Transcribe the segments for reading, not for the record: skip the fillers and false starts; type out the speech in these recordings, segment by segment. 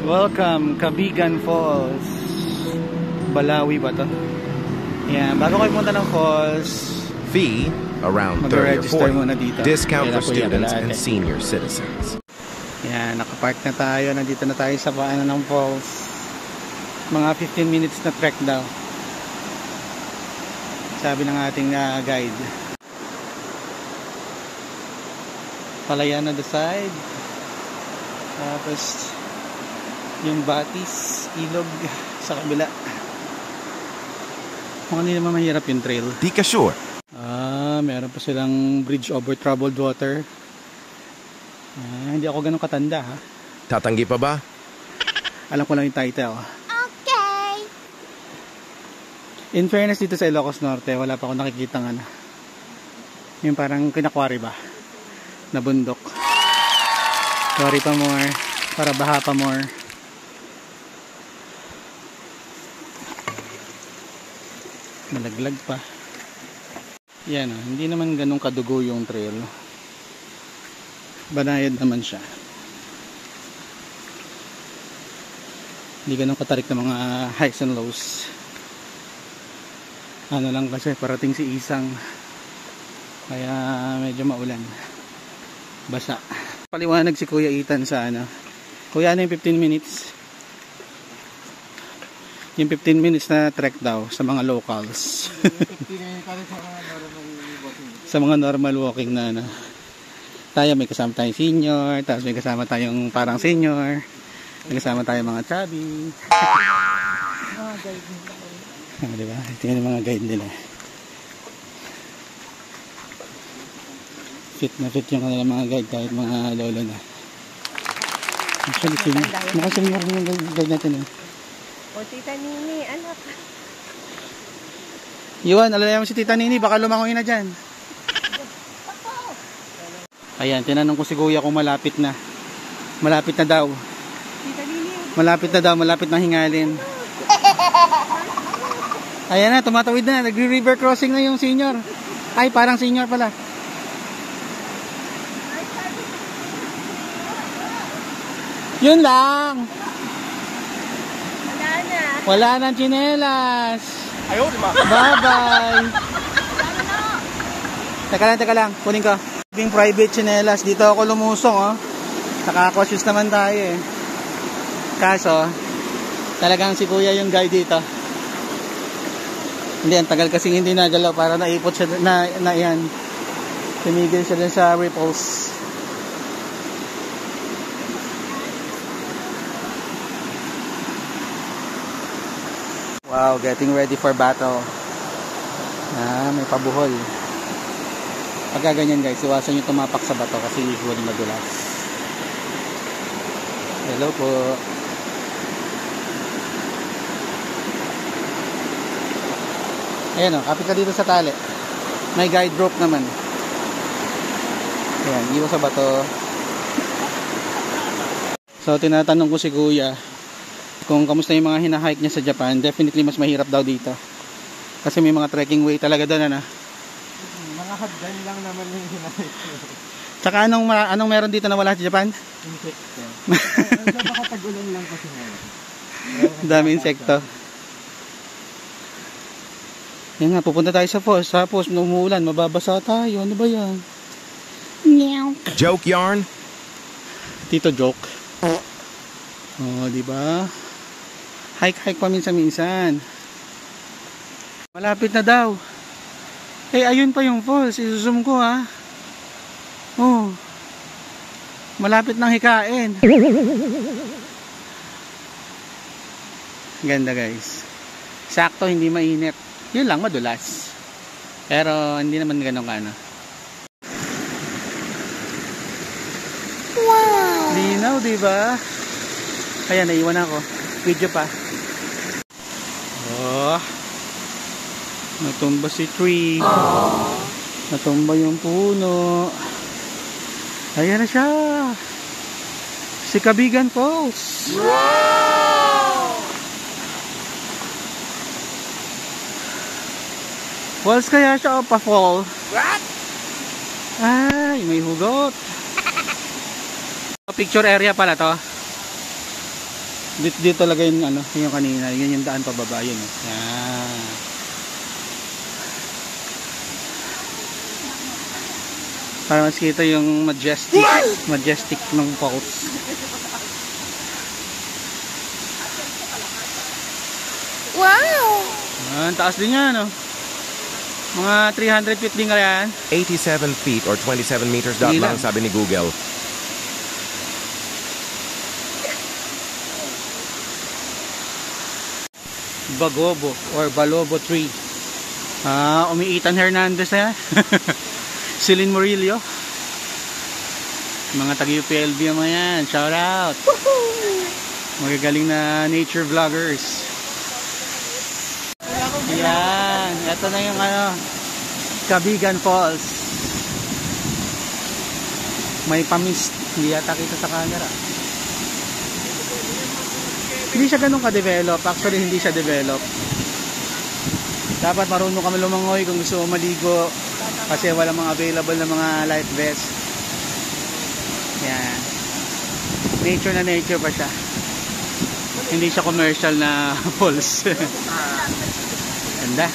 Welcome, Cabigan Falls. Balawi ba to? Yan, bago kayo punta ng falls, fee around 30 or 40. Muna dito. Discount for students and senior citizens. Yan, nakapark na tayo. Nandito na tayo sa paanan ng falls. Mga 15 minutes na trek daw, sabi ng ating guide. Palayan on the side. Tapos yung Batis, ilog sa kabila. Mukhang hindi naman mahirap yung trail. Di ka sure? Meron pa silang bridge over troubled water. Hindi ako ganun katanda, ha? Tatanggi pa ba? Alam ko lang yung title. Okay. In fairness, dito sa Ilocos Norte, wala pa ako nakikita ng yung parang kinakwari ba na bundok. Sorry pa more, para baha pa more. Malaglag pa. Yan, hindi naman ganun kadugo yung trail. Banayad naman siya. Hindi ganun katarik ng mga highs and lows. Ano lang kasi, parating si Isang, kaya medyo maulan, basa. Paliwanag si Kuya Ethan sa Kuya, yung 15 minutes? Yung 15 minutes na trek daw sa mga locals. Sa mga normal walking na tayo may kasama tayong senior, tapos may kasama tayong parang senior, may kasama tayong mga chubby. Diba? Tingnan yung mga guide nila. Fit na fit yung kanilang mga guide kahit mga lolo na. Actually, mukhang senior yung guide natin. O, Tita Nini, anak. Iwan, alala mo si Tita Nini, baka lumangoy na dyan. Ayan, tinanong ko si Kuya kung malapit na. Malapit na daw. Tita Nini. Malapit na daw, malapit na hingalin. Ayan na, tumatawid na. Nagre-river crossing na yung senior. Ay, parang senior pala. Yun lang. Wala nang tsinelas. Ayaw, di ba? Bye-bye. Teka lang. Kunin ko. Yung private tsinelas. Dito ako lumusong, oh. Nakakosys naman tayo, eh. Kaso, talagang si Kuya yung guide dito. Hindi, ang tagal kasing hindi nagalaw para naipot siya na yan. Tumigil siya din sa ripples. Wow, getting ready for battle. May pabuhol. Pagka ganyan guys, iwasan nyo tumapak sa bato kasi usually madulas. Hello po. Ayan o, kapit ka dito sa tali. May guide rope naman. Ayan, iwas sa bato. So, tinatanong ko si Kuya kung kamusta yung mga hinahike niya sa Japan. Definitely mas mahirap daw dito kasi may mga trekking way talaga doon. Mga hagdan lang naman yung hinahike. Tsaka anong meron dito na wala sa Japan? Insekto. Baka tag-ulan lang kasi ngayon. Dami insekto. Yan nga, pupunta tayo sa falls. Tapos nung umuulan, mababasa tayo. Ano ba yan? Joke yarn? Tito joke. Oh, di ba? Hike paminsan-minsan. Malapit na daw. Eh, ayun pa yung falls. Isusum ko, ha. Oh. Malapit nang hikain. Ganda, guys. Sakto, hindi mainit. Yun lang, madulas. Pero, hindi naman ganun ka, Wow! Linaw, di ba? Kaya naiwan ako. Video pa. Oh. Natumba si tree. Aww. Natumba yung puno. Ayan na siya. Si Cabigan Falls. Wow! Falls kaya siya o pa-fall? What? Ay, may hugot. Picture area pala to. Dito talaga yung ano, yung kanina, yun yung daan pababa, yun. Yan. Para mas kita yung majestic ng falls. Wow! Ang taas din yan, no? Mga 300 feet din kaya yan. 87 feet or 27 meters Hindi lang lang. sabi ni Google. Bagobo or Balobo tree. Umiitan Hernandez na yan. Celine Murillo. Mga taga-UPLB mga yan. Shout out. Magagaling na nature vloggers. Yan. Ito na yung ano, Cabigan Falls. May pamist. Hindi yata kita sa camera. Hindi siya ganun ka-develop. Actually, hindi siya develop. Dapat marunong kami lumangoy kung gusto mo maligo. Kasi wala mga available na mga life vest. Yan. Nature na nature pa siya. Hindi siya commercial na falls. Ganda.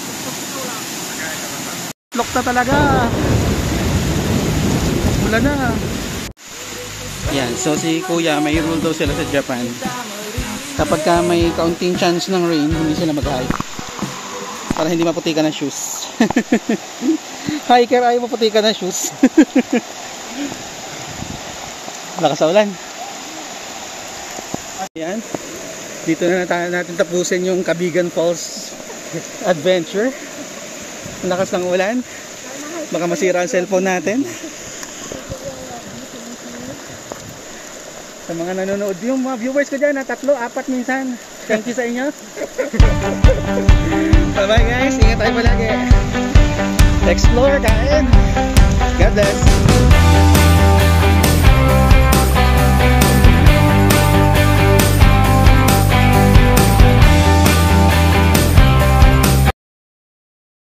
Lokta talaga. Wala na. Yan. So si Kuya, may rule daw sila sa Japan. Kapag ka may kaunting chance ng rain, hindi sila mag-hike. Para hindi maputikan ng shoes. Hiker, ayaw maputikan ng shoes. Lakas sa ulan. Ayan. Dito na natin tapusin yung Cabigan Falls adventure. Lakas ng ulan. Baka masira ang cellphone natin. Sa mga nanonood, yung mga viewers ko dyan, 3, 4 minsan. Thank you sa inyo. Bye bye guys, ingat tayo palagi. Explore, kain. God bless.